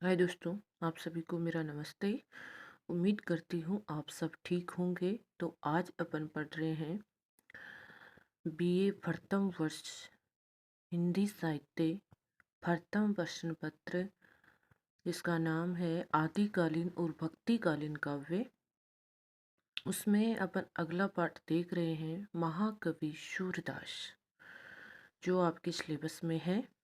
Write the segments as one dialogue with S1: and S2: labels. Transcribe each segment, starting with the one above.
S1: हाय दोस्तों, आप सभी को मेरा नमस्ते। उम्मीद करती हूँ आप सब ठीक होंगे। तो आज अपन पढ़ रहे हैं बीए प्रथम वर्ष हिंदी साहित्य प्रथम प्रश्न पत्र, जिसका नाम है आदिकालीन और भक्तिकालीन काव्य। उसमें अपन अगला पाठ देख रहे हैं महाकवि सूरदास, जो आपके सिलेबस में है।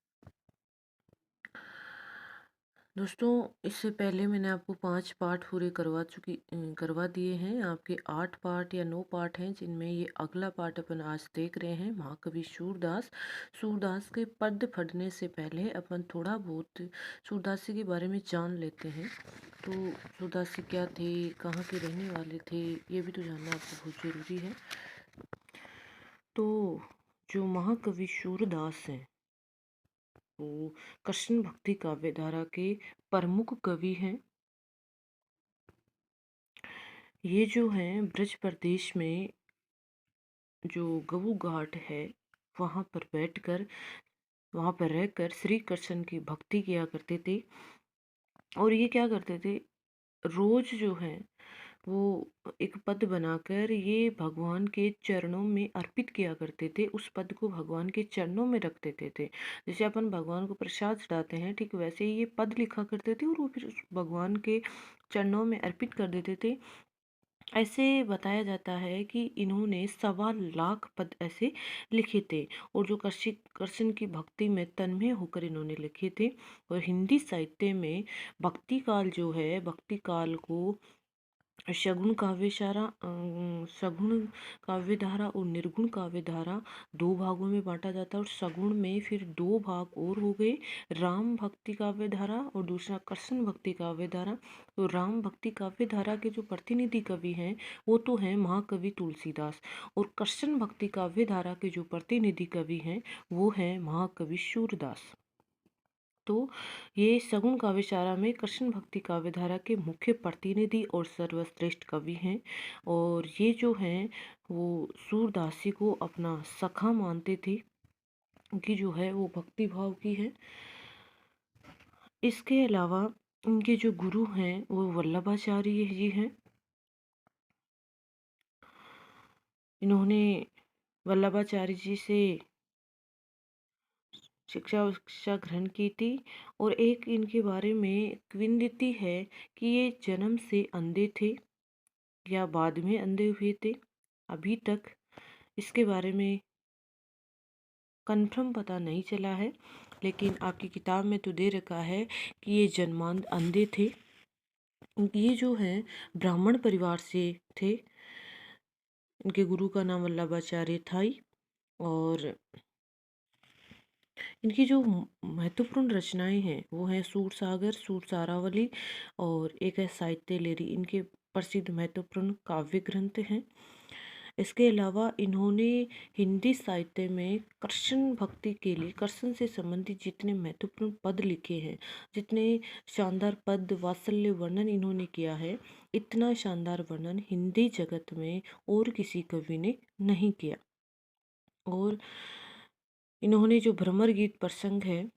S1: दोस्तों, इससे पहले मैंने आपको 5 पार्ट पूरे करवा दिए हैं। आपके 8 पार्ट या 9 पार्ट हैं, जिनमें ये अगला पार्ट अपन आज देख रहे हैं महाकवि सूरदास। सूरदास के पद पढ़ने से पहले अपन थोड़ा बहुत सूरदास जी के बारे में जान लेते हैं। तो सूरदास जी क्या थे, कहाँ के रहने वाले थे, ये भी तो जानना आपको बहुत ज़रूरी है। तो जो महाकवि सूरदास हैं, वो कृष्ण भक्ति काव्य धारा के प्रमुख कवि हैं। ये जो हैं ब्रज प्रदेश में जो गऊ घाट है, वहाँ पर बैठकर, वहाँ पर रहकर श्री कृष्ण की भक्ति किया करते थे। और ये क्या करते थे, रोज जो है वो एक पद बनाकर ये भगवान के चरणों में अर्पित किया करते थे। उस पद को भगवान के चरणों में रख देते थे। जैसे अपन भगवान को प्रसाद चढ़ाते हैं, ठीक वैसे ही ये पद लिखा करते थे और वो फिर उस भगवान के चरणों में अर्पित कर देते थे। ऐसे बताया जाता है कि इन्होंने 1.25 लाख पद ऐसे लिखे थे, और जो कृष्ण की भक्ति में तन्मय होकर इन्होंने लिखे थे। और हिंदी साहित्य में भक्ति काल जो है, भक्ति काल को सगुण काव्य धारा और निर्गुण काव्य धारा 2 भागों में बांटा जाता है। और सगुण में फिर 2 भाग और हो गए, राम भक्ति काव्य धारा और दूसरा कृष्ण भक्ति काव्य धारा। तो राम भक्ति काव्य धारा के जो प्रतिनिधि कवि हैं वो तो हैं महाकवि तुलसीदास, और कृष्ण भक्ति काव्य धारा के जो प्रतिनिधि कवि हैं वो हैं महाकवि सूरदास। तो ये सगुण काव्यशाला में कृष्ण भक्ति काव्यधारा के मुख्य प्रतिनिधि और सर्वश्रेष्ठ कवि हैं। और ये जो हैं वो सूरदास जी को अपना सखा मानते थे, कि जो है वो भक्ति भाव की है। इसके अलावा इनके जो गुरु हैं वो वल्लभाचार्य जी हैं। इन्होंने वल्लभाचार्य जी से शिक्षा ग्रहण की थी। और एक इनके बारे में किंवदंती है कि ये जन्म से अंधे थे या बाद में अंधे हुए थे। अभी तक इसके बारे में कंफर्म पता नहीं चला है, लेकिन आपकी किताब में तो दे रखा है कि ये जन्मांध अंधे थे। ये जो हैं ब्राह्मण परिवार से थे। इनके गुरु का नाम वल्लभाचार्य था ही। और इनकी जो महत्वपूर्ण रचनाएं हैं वो हैं सूर सागर, सूर सारावली और एक है साहित्य लेरी। इनके प्रसिद्ध महत्वपूर्ण काव्य ग्रंथ हैं। इसके अलावा इन्होंने हिंदी साहित्य में कृष्ण भक्ति के लिए, कृष्ण से संबंधित जितने महत्वपूर्ण पद लिखे हैं, जितने शानदार पद वात्सल्य वर्णन इन्होंने किया है, इतना शानदार वर्णन हिंदी जगत में और किसी कवि ने नहीं किया। और इन्होंने जो भ्रमर गीत प्रसंग है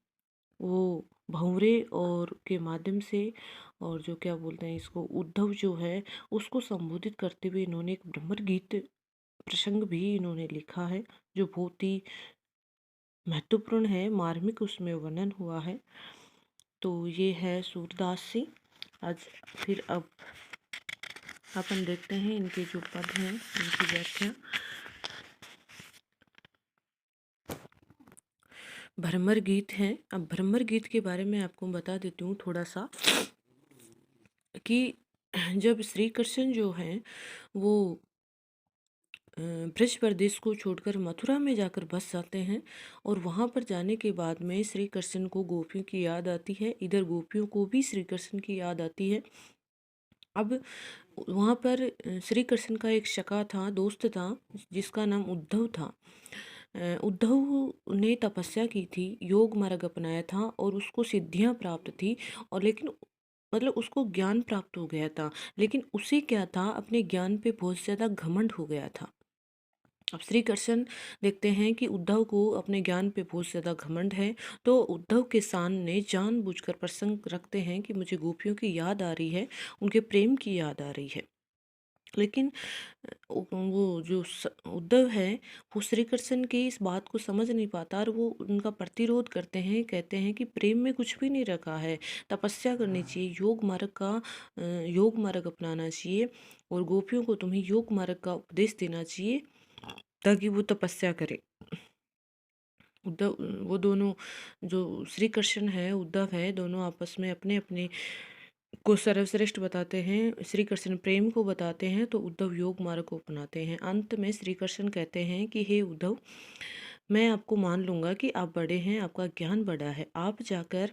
S1: वो भंवरे और के माध्यम से, और जो क्या बोलते हैं इसको, उद्धव जो है उसको संबोधित करते हुए इन्होंने एक भ्रमर गीत प्रसंग भी इन्होंने लिखा है, जो बहुत ही महत्वपूर्ण है, मार्मिक उसमें वर्णन हुआ है। तो ये है सूरदास जी। आज फिर अब अपन देखते हैं इनके जो पद हैं, इनकी व्याख्या। भ्रमर गीत है। अब भ्रमर गीत के बारे में आपको बता देती हूँ थोड़ा सा, कि जब श्री कृष्ण जो हैं वो ब्रज प्रदेश को छोड़कर मथुरा में जाकर बस जाते हैं, और वहाँ पर जाने के बाद में श्री कृष्ण को गोपियों की याद आती है, इधर गोपियों को भी श्री कृष्ण की याद आती है। अब वहाँ पर श्री कृष्ण का एक सखा था, दोस्त था, जिसका नाम उद्धव था। उद्धव ने तपस्या की थी, योग मार्ग अपनाया था और उसको सिद्धियाँ प्राप्त थी। और लेकिन मतलब उसको ज्ञान प्राप्त हो गया था, लेकिन उसे क्या था, अपने ज्ञान पे बहुत ज़्यादा घमंड हो गया था। अब श्री कृष्ण देखते हैं कि उद्धव को अपने ज्ञान पे बहुत ज़्यादा घमंड है, तो उद्धव के सामने जानबूझकर प्रसंग रखते हैं कि मुझे गोपियों की याद आ रही है, उनके प्रेम की याद आ रही है। लेकिन वो जो उद्धव है, वो श्री कृष्ण की इस बात को समझ नहीं पाता और वो उनका प्रतिरोध करते हैं, कहते हैं कि प्रेम में कुछ भी नहीं रखा है, तपस्या करनी चाहिए, योग मार्ग अपनाना चाहिए और गोपियों को तुम्हें योग मार्ग का उपदेश देना चाहिए ताकि वो तपस्या करे। उद्धव वो दोनों, जो श्री कृष्ण है, उद्धव है, दोनों आपस में अपने अपने को सर्वश्रेष्ठ बताते हैं। श्री कृष्ण प्रेम को बताते हैं तो उद्धव योग मार्ग को अपनाते हैं। अंत में श्री कृष्ण कहते हैं कि हे उद्धव, मैं आपको मान लूंगा कि आप बड़े हैं, आपका ज्ञान बड़ा है, आप जाकर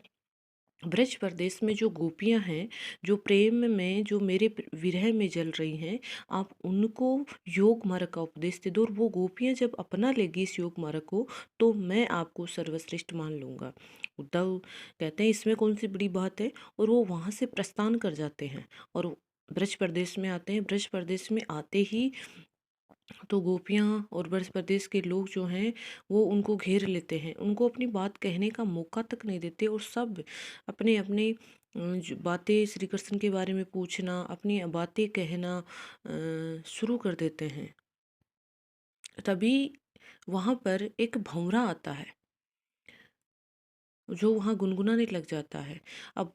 S1: ब्रज प्रदेश में जो गोपियां हैं, जो प्रेम में, जो मेरे विरह में जल रही हैं, आप उनको योग मार्ग का उपदेश दे दो और वो गोपियां जब अपना लेगी इस योग मार्ग को, तो मैं आपको सर्वश्रेष्ठ मान लूंगा। उद्धव कहते हैं इसमें कौन सी बड़ी बात है, और वो वहां से प्रस्थान कर जाते हैं और ब्रज प्रदेश में आते हैं। ब्रज प्रदेश में आते ही तो गोपियाँ और ब्रज प्रदेश के लोग जो हैं वो उनको घेर लेते हैं, उनको अपनी बात कहने का मौका तक नहीं देते और सब अपने अपने जो बातें श्री कृष्ण के बारे में पूछना, अपनी बातें कहना शुरू कर देते हैं। तभी वहाँ पर एक भंवरा आता है जो वहाँ गुनगुनाने लग जाता है। अब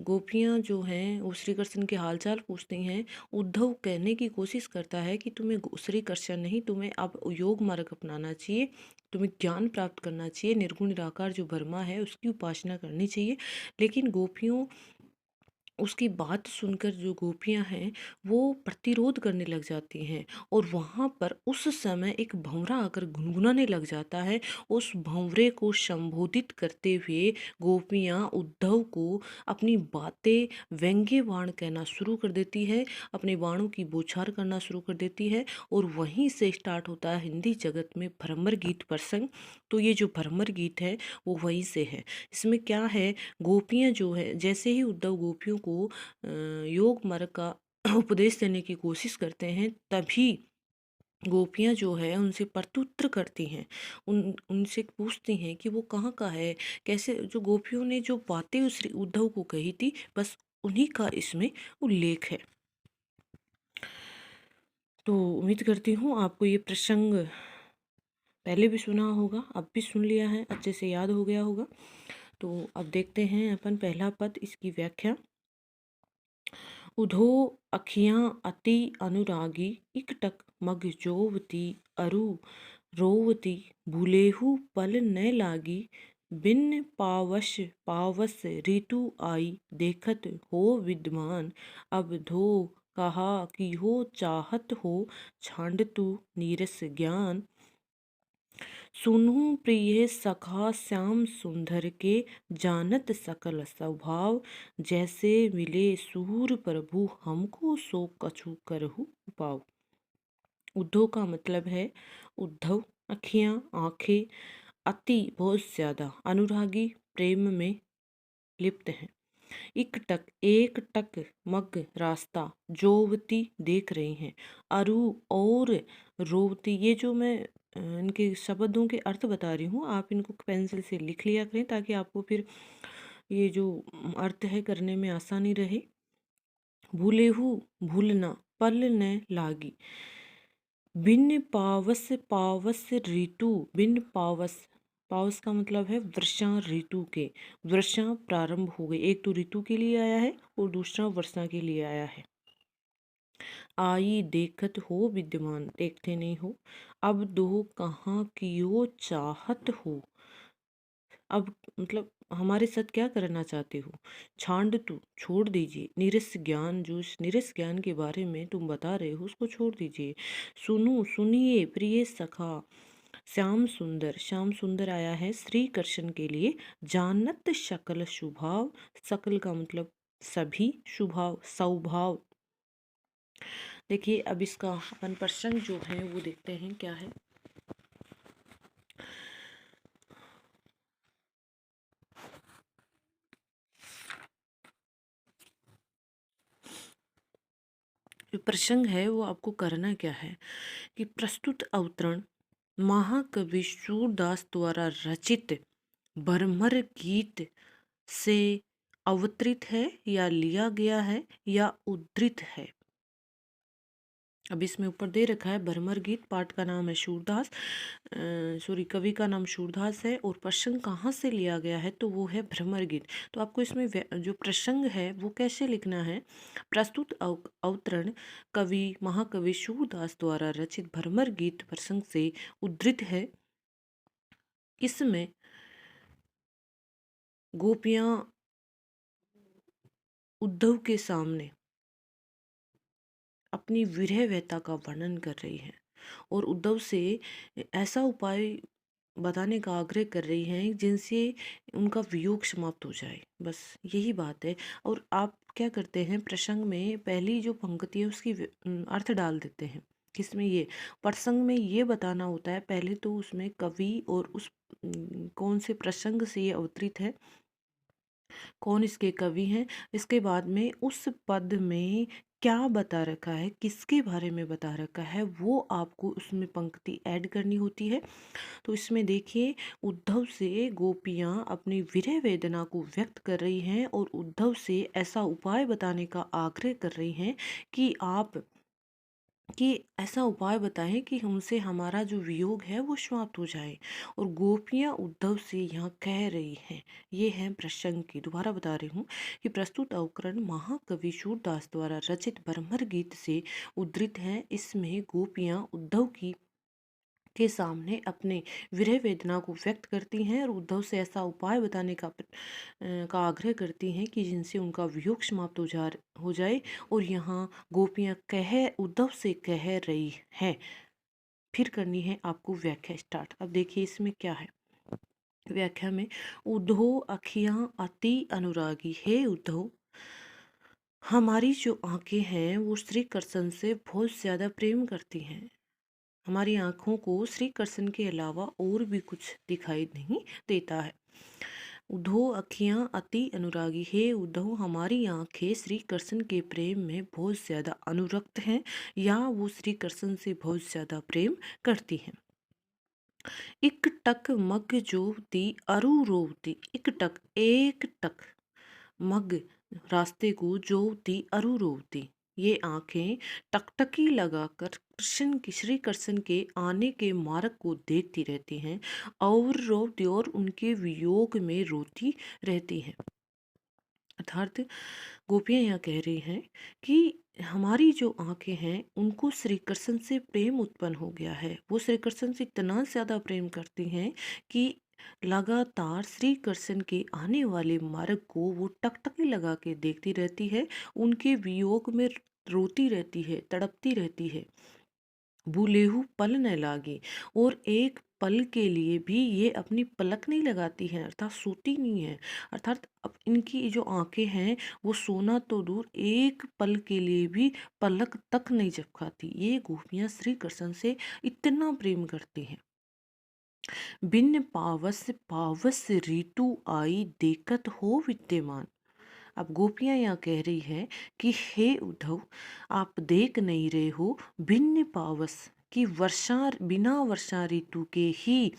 S1: गोपियाँ जो हैं वो श्री कृष्ण के हालचाल पूछती हैं। उद्धव कहने की कोशिश करता है कि तुम्हें श्री कृष्ण नहीं, तुम्हें अब योग मार्ग अपनाना चाहिए, तुम्हें ज्ञान प्राप्त करना चाहिए, निर्गुण निराकार जो ब्रह्मा है उसकी उपासना करनी चाहिए। लेकिन गोपियों, उसकी बात सुनकर जो गोपियां हैं वो प्रतिरोध करने लग जाती हैं और वहाँ पर उस समय एक भंवरा आकर गुनगुनाने लग जाता है। उस भंवरे को संबोधित करते हुए गोपियां उद्धव को अपनी बातें व्यंग्य बाण कहना शुरू कर देती है, अपने बाणों की बौछार करना शुरू कर देती है और वहीं से स्टार्ट होता है हिंदी जगत में भ्रमर गीत प्रसंग। तो ये जो भ्रमर गीत है वो वहीं से है। इसमें क्या है, गोपियाँ जो है, जैसे ही उद्धव गोपियों को योग मार्ग का उपदेश देने की कोशिश करते हैं, तभी गोपियाँ जो है उनसे प्रत्युत्तर करती हैं, उनसे पूछती हैं कि वो कहाँ का है, कैसे, जो गोपियों ने जो बातें उस उद्धव को कही थी बस उन्हीं का इसमें उल्लेख है। तो उम्मीद करती हूँ आपको ये प्रसंग पहले भी सुना होगा, अब भी सुन लिया है, अच्छे से याद हो गया होगा। तो अब देखते हैं अपन पहला पद, इसकी व्याख्या। उधो अखियाँ अति अनुरागी, इकटक मग जोवती अरु रोवती, भूलेहु पल न लागी, बिन पावस पावस ऋतु आई, देखत हो विद्वान, अब धो कहा कि हो चाहत हो, छांडतु नीरस ज्ञान। सुनु प्रिय सखा श्याम सुंदर के, जानत सकल स्वभाव, जैसे मिले सूर प्रभु हमको, सो कछु करहु पाव। उद्धव का मतलब है उद्धव, अखियाँ आंखें, अति बहुत ज्यादा, अनुरागी प्रेम में लिप्त हैं, एक टक मग रास्ता, जोवती देख रही हैं, अरु और रोवती। ये जो मैं इनके शब्दों के अर्थ बता रही हूँ, आप इनको पेंसिल से लिख लिया करें ताकि आपको फिर ये जो अर्थ है करने में आसानी रहे। भूलेहु भूलना, पल न लागी, बिन पावस पावस ऋतु, बिन पावस, पावस का मतलब है वर्षा ऋतु के, वर्षा प्रारंभ हो गई। एक तो ऋतु के लिए आया है और दूसरा वर्षा के लिए आया है। आई देखत हो विद्यमान, देखते नहीं हो, अब दो कहाँ कियो चाहत हो, अब मतलब हमारे साथ क्या करना चाहते हो, छांड तू छोड़ दीजिए, निरस ज्ञान, जो इस निरस ज्ञान के बारे में तुम बता रहे हो उसको छोड़ दीजिए। सुनो सुनिए प्रिय सखा, श्याम सुंदर, श्याम सुंदर आया है श्री कृष्ण के लिए। जानत शकल शुभाव, सकल का मतलब सभी, शुभाव स्वभाव। देखिए अब इसका अपन प्रसंग जो है वो देखते हैं क्या है। जो प्रसंग है वो आपको करना क्या है कि प्रस्तुत अवतरण महाकवि सूरदास द्वारा रचित भरमर गीत से अवतरित है या लिया गया है या उद्धृत है। अब इसमें ऊपर दे रखा है भरमर गीत, पाठ का नाम है सूरदास, सॉरी कवि का नाम सूरदास है, और प्रसंग कहाँ से लिया गया है तो वो है भ्रमर गीत। तो आपको इसमें जो प्रसंग है वो कैसे लिखना है, प्रस्तुत अवतरण कवि महाकवि सूरदास द्वारा रचित भ्रमर गीत प्रसंग से उद्धृत है। इसमें गोपियाँ उद्धव के सामने अपनी विरह व्यथा का वर्णन कर रही हैं और उद्धव से ऐसा उपाय बताने का आग्रह कर रही हैं जिनसे उनका वियोग समाप्त हो जाए, बस यही बात है। और आप क्या करते हैं, प्रसंग में पहली जो पंक्ति है उसकी अर्थ डाल देते हैं। किसमें, ये प्रसंग में ये बताना होता है पहले तो उसमें कवि और उस कौन से प्रसंग से ये अवतरित है, कौन इसके कवि हैं, इसके बाद में उस पद में क्या बता रखा है, किसके बारे में बता रखा है, वो आपको उसमें पंक्ति ऐड करनी होती है। तो इसमें देखिए उद्धव से गोपियाँ अपनी विरह वेदना को व्यक्त कर रही हैं और उद्धव से ऐसा उपाय बताने का आग्रह कर रही हैं कि ऐसा उपाय बताएं कि हमसे हमारा जो वियोग है वो समाप्त हो जाए। और गोपियाँ उद्धव से यहाँ कह रही हैं, ये है प्रसंग की, दोबारा बता रही हूँ कि प्रस्तुत अवकरण महाकवि सूरदास द्वारा रचित भरमर गीत से उद्धृत है। इसमें गोपियाँ उद्धव के सामने अपने विरह वेदना को व्यक्त करती हैं और उद्धव से ऐसा उपाय बताने का आग्रह करती हैं कि जिनसे उनका वियोग समाप्त हो जाए। और यहाँ गोपियाँ उद्धव से कह रही हैं। फिर करनी है आपको व्याख्या स्टार्ट। अब देखिए इसमें क्या है व्याख्या में, उद्धव अखियाँ अति अनुरागी, हे उद्धव हमारी जो आंखें हैं वो श्री कृष्ण से बहुत ज़्यादा प्रेम करती हैं। हमारी आँखों को श्री कृष्ण के अलावा और भी कुछ दिखाई नहीं देता है। उद्धव अखियाँ अति अनुरागी, हे उद्धव हमारी आँखें श्री कृष्ण के प्रेम में बहुत ज़्यादा अनुरक्त हैं या वो श्री कृष्ण से बहुत ज़्यादा प्रेम करती हैं। इक टक मग जोवती अरु रोवती, इक टक एक टक मग रास्ते को जोवती अरु रोवती, ये आंखें टकटकी लगाकर श्री कृष्ण के आने के मार्ग को देखती रहती हैं और रोती और उनके वियोग में रोती रहती हैं। अर्थात गोपियाँ यहाँ कह रही हैं कि हमारी जो आंखें हैं उनको श्री कृष्ण से प्रेम उत्पन्न हो गया है। वो श्री कृष्ण से इतना ज़्यादा प्रेम करती हैं कि लगातार श्री कृष्ण के आने वाले मार्ग को वो टकटकी लगा के देखती रहती है, उनके वियोग में रोती रहती है, तड़पती रहती है। भूलेहू पल न लागी, और एक पल के लिए भी ये अपनी पलक नहीं लगाती हैं, अर्थात सोती नहीं है। अर्थात अब इनकी जो आंखें हैं वो सोना तो दूर एक पल के लिए भी पलक तक नहीं झपकाती। ये गोपियाँ श्री कृष्ण से इतना प्रेम करती हैं। बिन पावस पावस ऋतु आई देखत हो विद्यमान। अब गोपियाँ यहाँ कह रही है कि हे उद्धव आप देख नहीं रहे हो भिन्न पावस की वर्षा, बिना वर्षा ऋतु के ही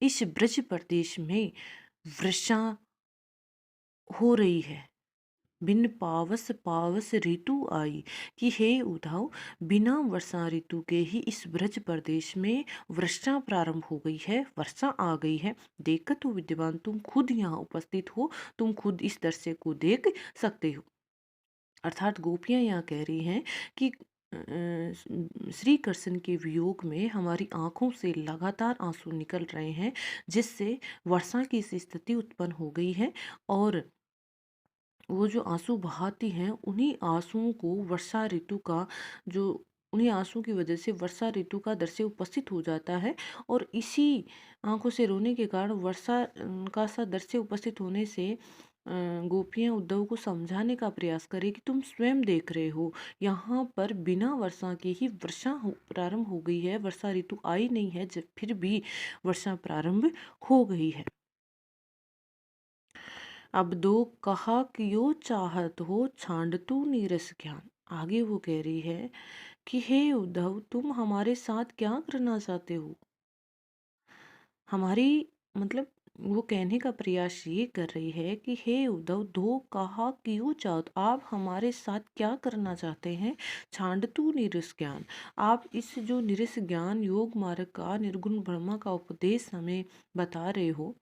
S1: इस ब्रज प्रदेश में वर्षा हो रही है। बिन पावस पावस ऋतु आई, कि हे उद्धव बिना वर्षा ऋतु के ही इस ब्रज प्रदेश में वर्षा प्रारंभ हो गई है, वर्षा आ गई है। देखत हो विद्यमान, तुम खुद यहाँ उपस्थित हो, तुम खुद इस दृश्य को देख सकते हो। अर्थात गोपियाँ यहाँ कह रही हैं कि श्री कृष्ण के वियोग में हमारी आंखों से लगातार आंसू निकल रहे हैं, जिससे वर्षा की सी स्थिति उत्पन्न हो गई है। और वो जो आंसू बहाती हैं उन्हीं आंसुओं को वर्षा ऋतु का जो उन्हीं आंसू की वजह से वर्षा ऋतु का दृश्य उपस्थित हो जाता है। और इसी आंखों से रोने के कारण वर्षा का सा दृश्य उपस्थित होने से गोपियाँ उद्धव को समझाने का प्रयास करें कि तुम स्वयं देख रहे हो यहाँ पर बिना वर्षा के ही वर्षा प्रारंभ हो गई है, वर्षा ऋतु आई नहीं है, जब फिर भी वर्षा प्रारंभ हो गई है। अब दो कहा कियो चाहत हो छांड तू नीरस ज्ञान। आगे वो कह रही है कि हे उद्धव, तुम हमारे साथ क्या करना चाहते हो? हमारी मतलब वो कहने का प्रयास ये कर रही है कि हे उद्धव, दो कहा क्यों चाहत, आप हमारे साथ क्या करना चाहते हैं? छांडतु निरस ज्ञान, आप इस जो निरस ज्ञान योग मार्ग का निर्गुण ब्रह्मा का उपदेश हमें बता रहे हो,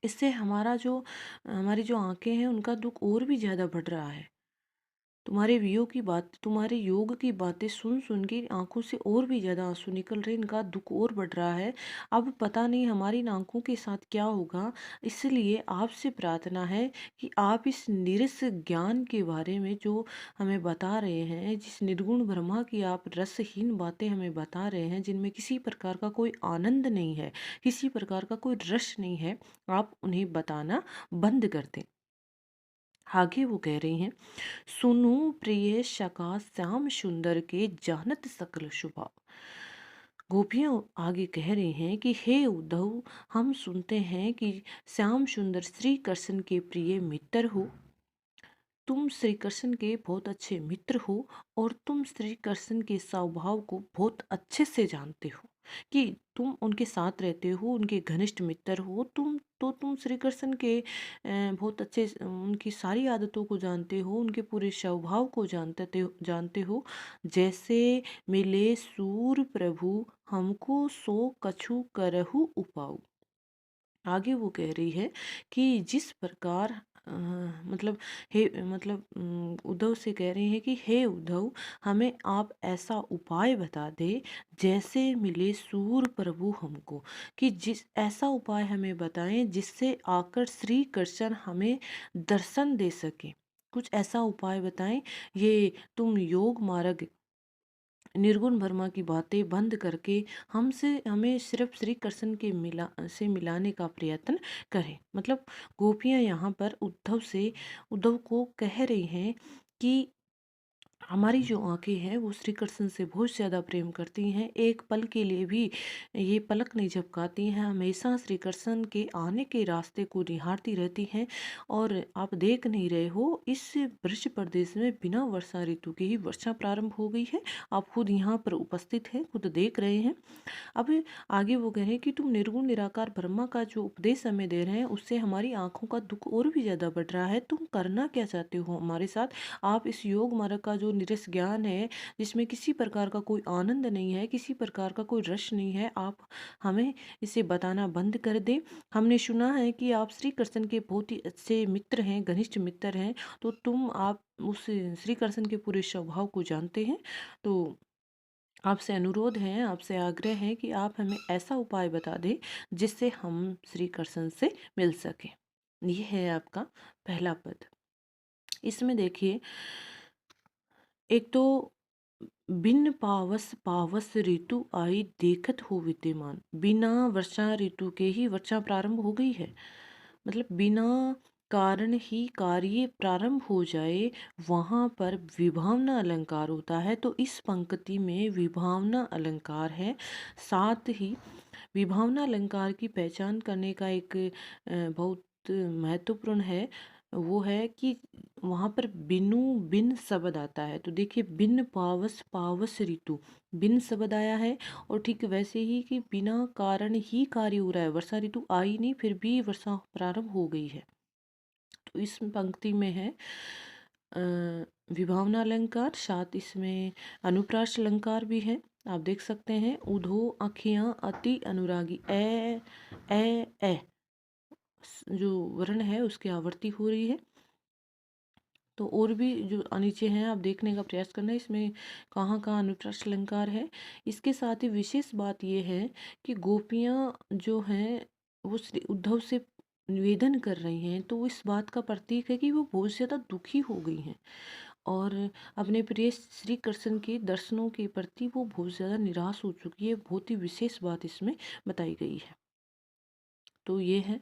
S1: इससे हमारी जो आंखें हैं उनका दुख और भी ज्यादा बढ़ रहा है। तुम्हारे योग की बातें सुन सुन के आंखों से और भी ज्यादा आंसू निकल रहे, इनका दुख और बढ़ रहा है। अब पता नहीं हमारी इन आंखों के साथ क्या होगा। इसलिए आपसे प्रार्थना है कि आप इस निरस ज्ञान के बारे में जो हमें बता रहे हैं, जिस निर्गुण ब्रह्मा की आप रसहीन बातें हमें बता रहे हैं, जिनमें किसी प्रकार का कोई आनंद नहीं है, किसी प्रकार का कोई रस नहीं है, आप उन्हें बताना बंद कर दें। आगे वो कह रही हैं, सुनो प्रिय सखा श्याम सुंदर के जानत सकल शुभा। गोपियां आगे कह रही हैं कि हे उद्धव, हम सुनते हैं कि श्याम सुंदर श्री कृष्ण के प्रिय मित्र हो, तुम श्री कृष्ण के बहुत अच्छे मित्र हो, और तुम श्री कृष्ण के स्वभाव को बहुत अच्छे से जानते हो, कि तुम उनके साथ रहते हो, उनके घनिष्ठ मित्र हो, तुम श्री कृष्ण के बहुत अच्छे उनकी सारी आदतों को जानते हो, उनके पूरे स्वभाव को जानते हो। जैसे मिले सूर प्रभु, हमको सो कछु करहु उपाऊ। आगे वो कह रही है कि जिस प्रकार मतलब उद्धव से कह रही है कि हे उद्धव, हमें आप ऐसा उपाय बता दे जैसे मिले सूर प्रभु हमको, कि जिस ऐसा उपाय हमें बताएं जिससे आकर श्री कृष्ण हमें दर्शन दे सके। कुछ ऐसा उपाय बताएं। ये तुम योग मार्ग निर्गुण ब्रह्मा की बातें बंद करके हमें सिर्फ श्री कृष्ण के मिलाने का प्रयत्न करें। मतलब गोपियां यहाँ पर उद्धव को कह रही हैं कि हमारी जो आंखें हैं वो श्री कृष्ण से बहुत ज़्यादा प्रेम करती हैं, एक पल के लिए भी ये पलक नहीं झपकाती हैं, हमेशा श्री कृष्ण के आने के रास्ते को निहारती रहती हैं। और आप देख नहीं रहे हो, इस ब्रज प्रदेश में बिना वर्षा ऋतु के ही वर्षा प्रारंभ हो गई है। आप खुद यहाँ पर उपस्थित हैं, खुद देख रहे हैं। अब आगे वो कह रहे हैं कि तुम निर्गुण निराकार ब्रह्मा का जो उपदेश हमें दे रहे हैं, उससे हमारी आंखों का दुख और भी ज़्यादा बढ़ रहा है। तुम करना क्या चाहते हो हमारे साथ? आप इस योग मार्ग का जो निरस ज्ञान है, जिसमें किसी प्रकार का कोई आनंद नहीं है, किसी प्रकार का कोई रस नहीं है, आप हमें इसे बताना बंद कर दें। हमने सुना है कि आप श्री कृष्ण के बहुत ही अच्छे मित्र हैं, घनिष्ठ मित्र हैं, तो आप उस श्री कृष्ण के पूरे स्वभाव को जानते हैं। तो आपसे अनुरोध है, आपसे आग्रह है कि आप हमें ऐसा उपाय बता दें जिससे हम श्री कृष्ण से मिल सकें। ये है आपका पहला पद। इसमें देखिए, एक तो बिन पावस पावस ऋतु आई देखत हो विद्यमान, बिना वर्षा ऋतु के ही वर्षा प्रारंभ हो गई है। मतलब बिना कारण ही कार्य प्रारंभ हो जाए, वहां पर विभावना अलंकार होता है। तो इस पंक्ति में विभावना अलंकार है। साथ ही विभावना अलंकार की पहचान करने का एक बहुत महत्वपूर्ण है, वो है कि वहाँ पर बिनु बिन शब्द आता है। तो देखिए, बिन पावस पावस ऋतु, बिन शब्द आया है, और ठीक वैसे ही कि बिना कारण ही कार्य हो रहा है, वर्षा ऋतु आई नहीं फिर भी वर्षा प्रारंभ हो गई है। तो इस पंक्ति में है अ, विभावना अलंकार, साथ इसमें अनुप्रास अलंकार भी है। आप देख सकते हैं, उधो अखियां अति अनुरागी, ए जो वर्ण है उसकी आवृत्ति हो रही है। तो और भी जो नीचे हैं आप देखने का प्रयास करना, इसमें कहाँ कहाँ अनुप्रास अलंकार है। इसके साथ ही विशेष बात यह है कि गोपियाँ जो हैं वो श्री उद्धव से निवेदन कर रही हैं, तो इस बात का प्रतीक है कि वो बहुत ज़्यादा दुखी हो गई हैं, और अपने प्रिय श्री कृष्ण के दर्शनों के प्रति वो बहुत ज़्यादा निराश हो चुकी है। बहुत ही विशेष बात इसमें बताई गई है। तो ये है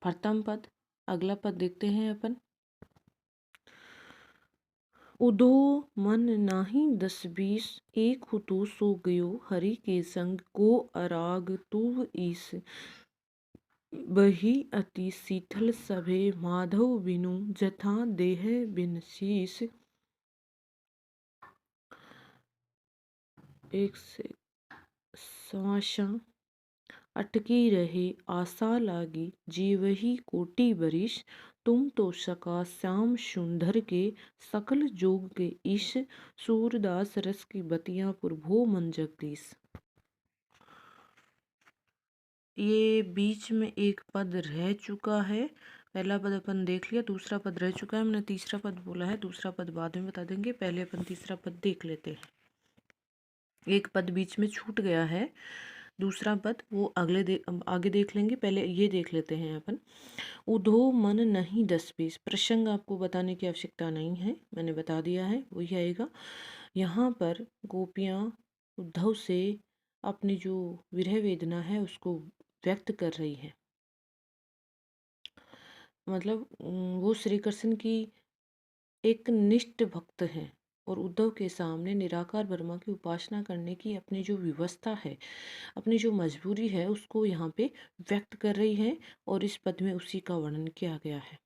S1: प्रथम पद। अगला पद देखते हैं अपन। उदो मन नाही 10-20, एक हुतु सो गयो हरि के संग, को अराग तुव ईस, बही अति शीतल सभे, माधव बिनु जथा देह बिन शीस। एक से श्वासा अटकी रहे आशा लागी जीवही कोटि बरिस। तुम तो सका श्याम सुंदर के सकल जोग के ईश। सूरदास रस की बतियां पुरभो मन जगदीश। ये बीच में एक पद रह चुका है। पहला पद अपन देख लिया, दूसरा पद रह चुका है। हमने तीसरा पद बोला है, दूसरा पद बाद में बता देंगे, पहले अपन तीसरा पद देख लेते हैं। एक पद बीच में छूट गया है, दूसरा पद वो आगे देख लेंगे, पहले ये देख लेते हैं अपन। उधो मन नहीं दस बीस। प्रसंग आपको बताने की आवश्यकता नहीं है, मैंने बता दिया है, वही आएगा। यहाँ पर गोपियाँ उद्धव से अपनी जो विरह वेदना है उसको व्यक्त कर रही है। मतलब वो श्री कृष्ण की एक निष्ठ भक्त है और उद्धव के सामने निराकार ब्रह्मा की उपासना करने की अपनी जो व्यवस्था है, अपनी जो मजबूरी है, उसको यहाँ पे व्यक्त कर रही है और इस पद में उसी का वर्णन किया गया है।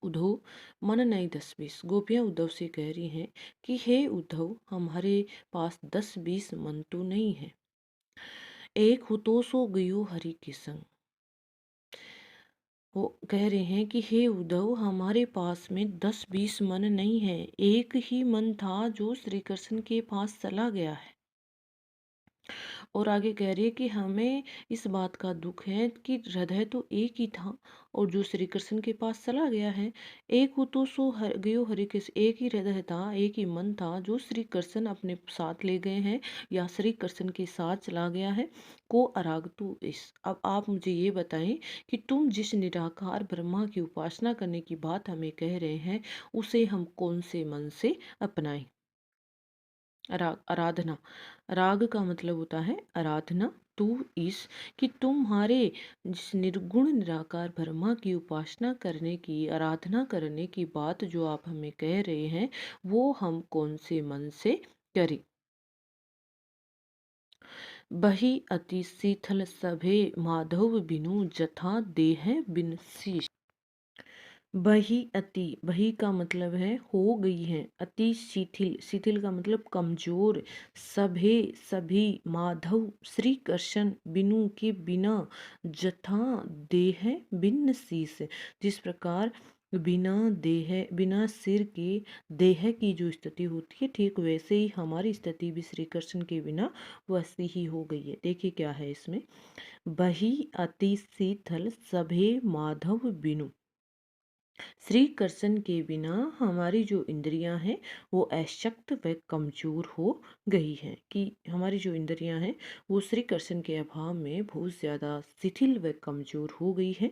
S1: उद्धव मन नहीं दस बीस। गोपियां उद्धव से कह रही हैं कि हे उद्धव, हमारे पास 10-20 मन तो नहीं है। एक हो तो सो गयो हरि के संग। वो कह रहे हैं कि हे उद्धव, हमारे पास में 10-20 मन नहीं है, एक ही मन था जो श्री कृष्ण के पास चला गया है। और आगे कह रही है कि हमें इस बात का दुख है कि हृदय तो एक ही था और जो श्री कृष्ण के पास चला गया है। एक हो तो सो गयो हरि के। एक ही हृदय था, एक ही मन था जो श्री कृष्ण अपने साथ ले गए हैं या श्री कृष्ण के साथ चला गया है। को अराग तू इस। अब आप मुझे ये बताएं कि तुम जिस निराकार ब्रह्मा की उपासना करने की बात हमें कह रहे हैं, उसे हम कौन से मन से अपनाएं। आराधना। राग का मतलब होता है आराधना। तू इस कि तुम्हारे जिस निर्गुण निराकार ब्रह्मा की उपासना करने की, आराधना करने की बात जो आप हमें कह रहे हैं, वो हम कौन से मन से करें। बही अति शीतल सभे माधव बिनु जथा देह बिन शीश। बही अति, बही का मतलब है हो गई है, अति शिथिल, शिथिल का मतलब कमजोर। सभे सभी, माधव श्री कृष्ण, बिनु के बिना, जथा देह भिन्न शीस। जिस प्रकार बिना देह, बिना सिर के देह की जो स्थिति होती है, ठीक वैसे ही हमारी स्थिति भी श्री कृष्ण के बिना वैसी ही हो गई है। देखिए क्या है इसमें। बही अति शीतल सभे माधव बिनु। श्री कृष्ण के बिना हमारी जो इंद्रियां हैं वो अशक्त व कमजोर हो गई हैं, कि हमारी जो इंद्रियां हैं वो श्री कृष्ण के अभाव में बहुत ज़्यादा शिथिल व कमजोर हो गई है।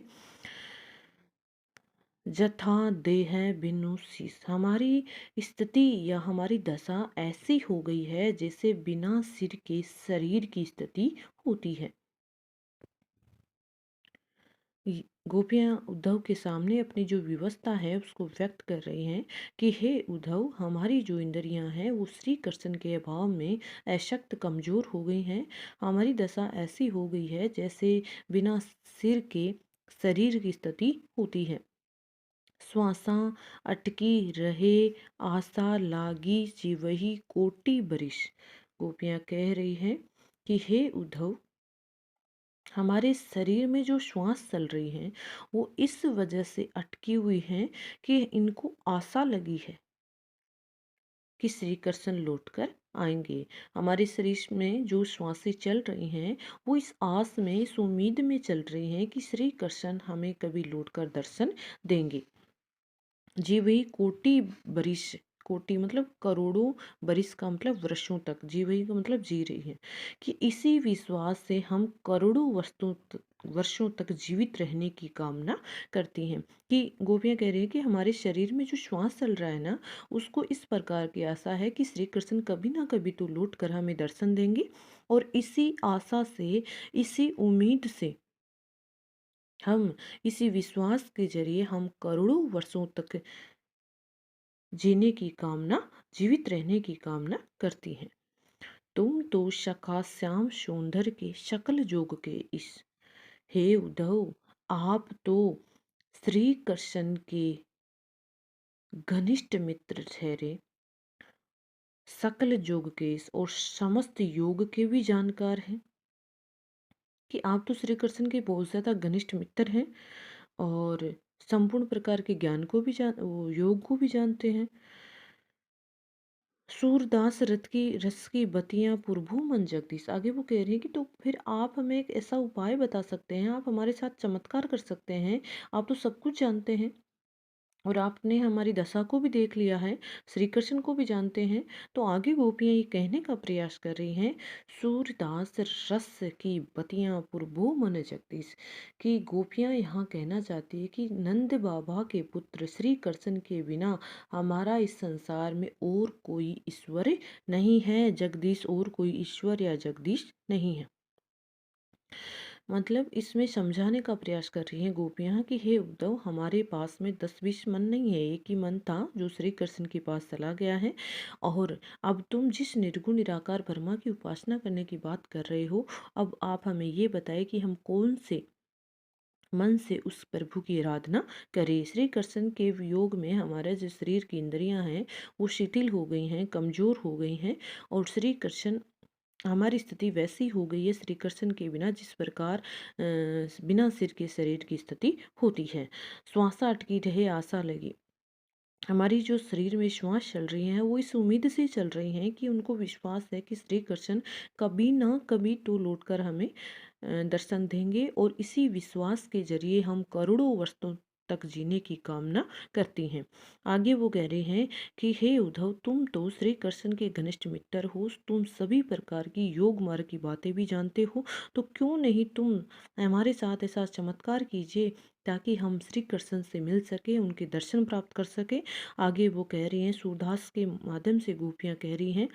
S1: जथा देह बिनु शीस। हमारी स्थिति या हमारी दशा ऐसी हो गई है जैसे बिना सिर के शरीर की स्थिति होती है। गोपियाँ उद्धव के सामने अपनी जो विवशता है उसको व्यक्त कर रही हैं कि हे उद्धव, हमारी जो इंद्रियां हैं वो श्री कृष्ण के अभाव में अशक्त कमजोर हो गई हैं। हमारी दशा ऐसी हो गई है जैसे बिना सिर के शरीर की स्थिति होती है। श्वासा अटकी रहे आशा लागी जीवही कोटि बरिस। गोपियाँ कह रही हैं कि हे उद्धव, हमारे शरीर में जो श्वास चल रही हैं वो इस वजह से अटकी हुई हैं कि इनको आशा लगी है कि श्री कृष्ण लौटकर आएंगे। हमारे शरीर में जो श्वासें चल रही हैं वो इस आस में, इस उम्मीद में चल रही हैं कि श्री कृष्ण हमें कभी लौटकर दर्शन देंगे। जी वही कोटि बरिस। कोटि मतलब करोड़ों, बरिस का मतलब वर्षों तक, जी वही का मतलब जी रही है, कि इसी विश्वास से हम करोड़ों वर्षों तक जीवित रहने की कामना करती हैं। कि गोपियाँ कह रही हैं कि हमारे शरीर में जो श्वास चल रहा है ना, उसको इस प्रकार की आशा है कि श्री कृष्ण कभी ना कभी तो लौट कर हमें दर्शन देंगे। और इसी आशा से, इसी उम्मीद से, हम इसी विश्वास के जरिए हम करोड़ों वर्षों तक जीने की कामना, जीवित रहने की कामना करती हैं। तुम तो सखा श्याम सुंदर के सकल जोग के इस। हे उद्धव, आप तो श्री कृष्ण के घनिष्ठ मित्र ठहरे सकल जोग केश और समस्त योग के भी जानकार हैं। कि आप तो श्री कृष्ण के बहुत ज़्यादा घनिष्ठ मित्र हैं और संपूर्ण प्रकार के ज्ञान को भी योग को भी जानते हैं। सूरदास रस की बतियां पुरभू मन जगदीश। आगे वो कह रही है कि तो फिर आप हमें एक ऐसा उपाय बता सकते हैं, आप हमारे साथ चमत्कार कर सकते हैं, आप तो सब कुछ जानते हैं और आपने हमारी दशा को भी देख लिया है, श्री कृष्ण को भी जानते हैं। तो आगे गोपियाँ ये कहने का प्रयास कर रही हैं, सूरदास रस की बतियां पुरभू मन जगदीश। कि गोपियाँ यहाँ कहना चाहती है कि नंद बाबा के पुत्र श्री कृष्ण के बिना हमारा इस संसार में और कोई ईश्वर नहीं है, जगदीश और कोई ईश्वर या जगदीश नहीं है। मतलब इसमें समझाने का प्रयास कर रही हैं गोपियाँ कि हे उद्धव, हमारे पास में 10-20 मन नहीं है, एक ही मन था जो श्री कृष्ण के पास चला गया है। और अब तुम जिस निर्गुण निराकार ब्रह्मा की उपासना करने की बात कर रहे हो, अब आप हमें ये बताएं कि हम कौन से मन से उस प्रभु की आराधना करें। श्री कृष्ण के वियोग में हमारे जो शरीर की इंद्रियां हैं वो शिथिल हो गई हैं, कमजोर हो गई हैं और श्री कृष्ण हमारी स्थिति वैसी हो गई है श्री कृष्ण के बिना जिस प्रकार बिना सिर के शरीर की स्थिति होती है। श्वासा अटकी रहे आशा लगी। हमारी जो शरीर में श्वास चल रही हैं वो इस उम्मीद से चल रही हैं कि उनको विश्वास है कि श्री कृष्ण कभी ना कभी तो लौटकर हमें दर्शन देंगे और इसी विश्वास के जरिए हम करोड़ों वर्षों तक जीने की कामना करती हैं। आगे वो कह रहे हैं कि हे उद्धव, तुम तो श्री कृष्ण के घनिष्ठ मित्र हो, तुम सभी प्रकार की योग मार्ग की बातें भी जानते हो, तो क्यों नहीं तुम हमारे साथ ऐसा चमत्कार कीजिए ताकि हम श्री कृष्ण से मिल सके, उनके दर्शन प्राप्त कर सके। आगे वो कह रही हैं, सूरदास के माध्यम से गोपियाँ कह रही हैं,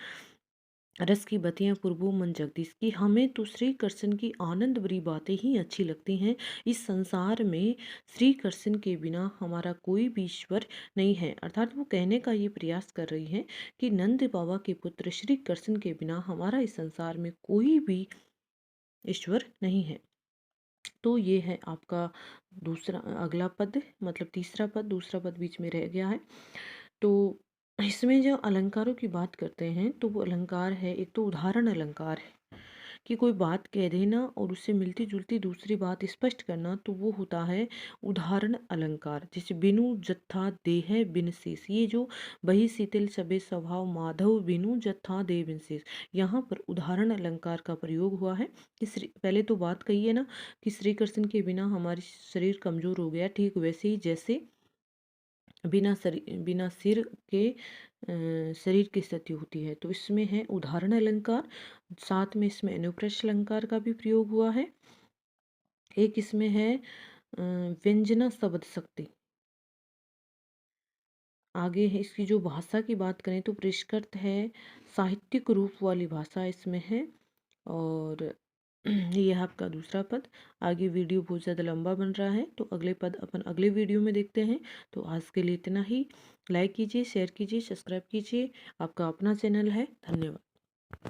S1: रस की बतियां पूर्वो मन जगदीश की, हमें तो श्री कृष्ण की आनंद भरी बातें ही अच्छी लगती हैं। इस संसार में श्री कृष्ण के बिना हमारा कोई भी ईश्वर नहीं है। अर्थात वो कहने का ये प्रयास कर रही हैं कि नंद बाबा के पुत्र श्री कृष्ण के बिना हमारा इस संसार में कोई भी ईश्वर नहीं है। तो ये है आपका दूसरा अगला पद, मतलब तीसरा पद, दूसरा पद बीच में रह गया है। तो इसमें जो अलंकारों की बात करते हैं तो वो अलंकार है, एक तो उदाहरण अलंकार है कि कोई बात कह देना और उससे मिलती जुलती दूसरी बात स्पष्ट करना, तो वो होता है उदाहरण अलंकार। जैसे बिनु जत्था देह बिन शेष, ये जो बही शीतल सबे स्वभाव माधव बिनु जत्था दे बिन शेष, यहाँ पर उदाहरण अलंकार का प्रयोग हुआ है। कि पहले तो बात कही है ना कि श्री कृष्ण के बिना हमारी शरीर कमजोर हो गया, ठीक वैसे ही जैसे बिना सिर के शरीर की स्थिति होती है। तो इसमें है उदाहरण अलंकार, साथ में इसमें अनुप्रेक्ष अलंकार का भी प्रयोग हुआ है। एक इसमें है व्यंजना शब्द शक्ति। आगे है इसकी जो भाषा की बात करें तो परिष्कृत है, साहित्यिक रूप वाली भाषा इसमें है। और ये है आपका दूसरा पद। आगे वीडियो बहुत ज़्यादा लंबा बन रहा है तो अगले पद अपन अगले वीडियो में देखते हैं। तो आज के लिए इतना ही। लाइक कीजिए, शेयर कीजिए, सब्सक्राइब कीजिए। आपका अपना चैनल है। धन्यवाद।